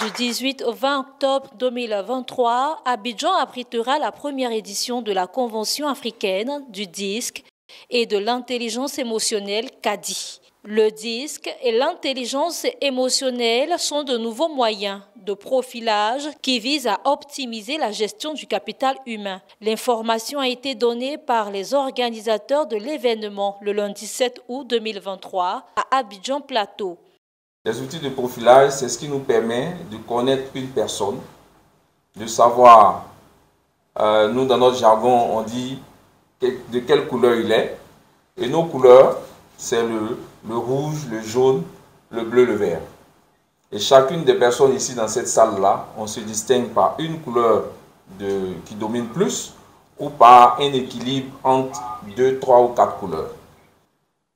Du 18 au 20 octobre 2023, Abidjan abritera la première édition de la Convention africaine du disque et de l'intelligence émotionnelle CADI. Le disque et l'intelligence émotionnelle sont de nouveaux moyens de profilage qui visent à optimiser la gestion du capital humain. L'information a été donnée par les organisateurs de l'événement le lundi 7 août 2023 à Abidjan Plateau. Les outils de profilage, c'est ce qui nous permet de connaître une personne, de savoir, nous dans notre jargon, on dit de quelle couleur il est. Et nos couleurs, c'est le rouge, le jaune, le bleu, le vert. Et chacune des personnes ici dans cette salle-là, on se distingue par une couleur qui domine plus ou par un équilibre entre 2, 3 ou 4 couleurs.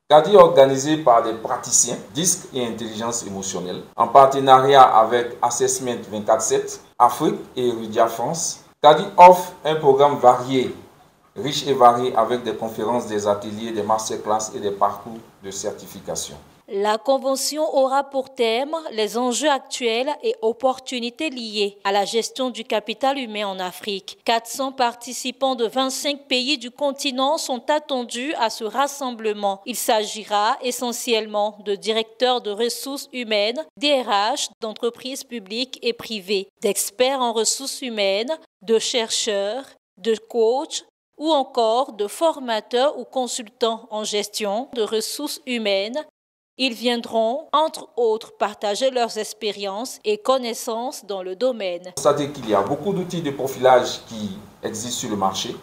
CADI est organisé par des praticiens, disques et intelligence émotionnelle, en partenariat avec Assessment 24/7, Afrique et Erudia France. CADI offre un programme varié, riche et varié avec des conférences, des ateliers, des masterclass et des parcours de certification. La convention aura pour thème les enjeux actuels et opportunités liées à la gestion du capital humain en Afrique. 400 participants de 25 pays du continent sont attendus à ce rassemblement. Il s'agira essentiellement de directeurs de ressources humaines, DRH, d'entreprises publiques et privées, d'experts en ressources humaines, de chercheurs, de coachs, ou encore de formateurs ou consultants en gestion de ressources humaines. Ils viendront, entre autres, partager leurs expériences et connaissances dans le domaine. C'est-à-dire qu'il y a beaucoup d'outils de profilage qui existent sur le marché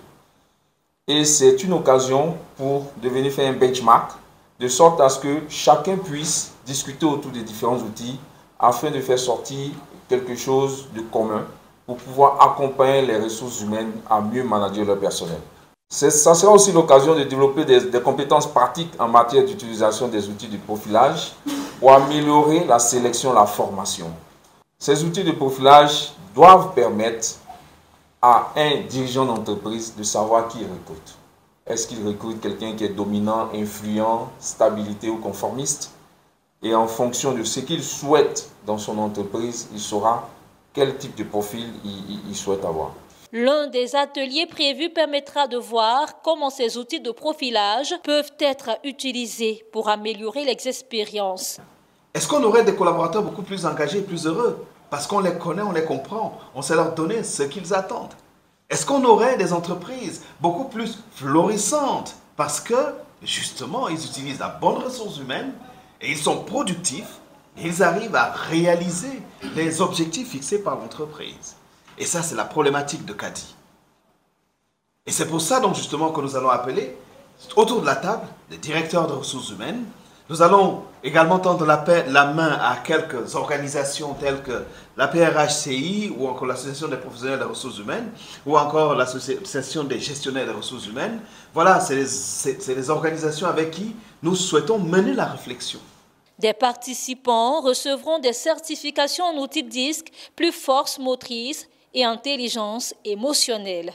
et c'est une occasion pour de venir faire un benchmark de sorte à ce que chacun puisse discuter autour des différents outils afin de faire sortir quelque chose de commun pour pouvoir accompagner les ressources humaines à mieux manager leur personnel. Ça sera aussi l'occasion de développer des compétences pratiques en matière d'utilisation des outils de profilage pour améliorer la sélection et la formation. Ces outils de profilage doivent permettre à un dirigeant d'entreprise de savoir qui il recrute. Est-ce qu'il recrute quelqu'un qui est dominant, influent, stabilité ou conformiste? Et en fonction de ce qu'il souhaite dans son entreprise, il saura quel type de profil il souhaite avoir. L'un des ateliers prévus permettra de voir comment ces outils de profilage peuvent être utilisés pour améliorer les expériences. Est-ce qu'on aurait des collaborateurs beaucoup plus engagés et plus heureux? Parce qu'on les connaît, on les comprend, on sait leur donner ce qu'ils attendent. Est-ce qu'on aurait des entreprises beaucoup plus florissantes? Parce que, justement, ils utilisent la bonne ressource humaine et ils sont productifs et ils arrivent à réaliser les objectifs fixés par l'entreprise. Et ça, c'est la problématique de CADI. Et c'est pour ça, donc, justement, que nous allons appeler autour de la table les directeurs de ressources humaines. Nous allons également tendre la main à quelques organisations telles que la PRHCI ou encore l'Association des professionnels des ressources humaines ou encore l'Association des gestionnaires des ressources humaines. Voilà, c'est les organisations avec qui nous souhaitons mener la réflexion. Des participants recevront des certifications en outils disques, plus force motrice et intelligence émotionnelle.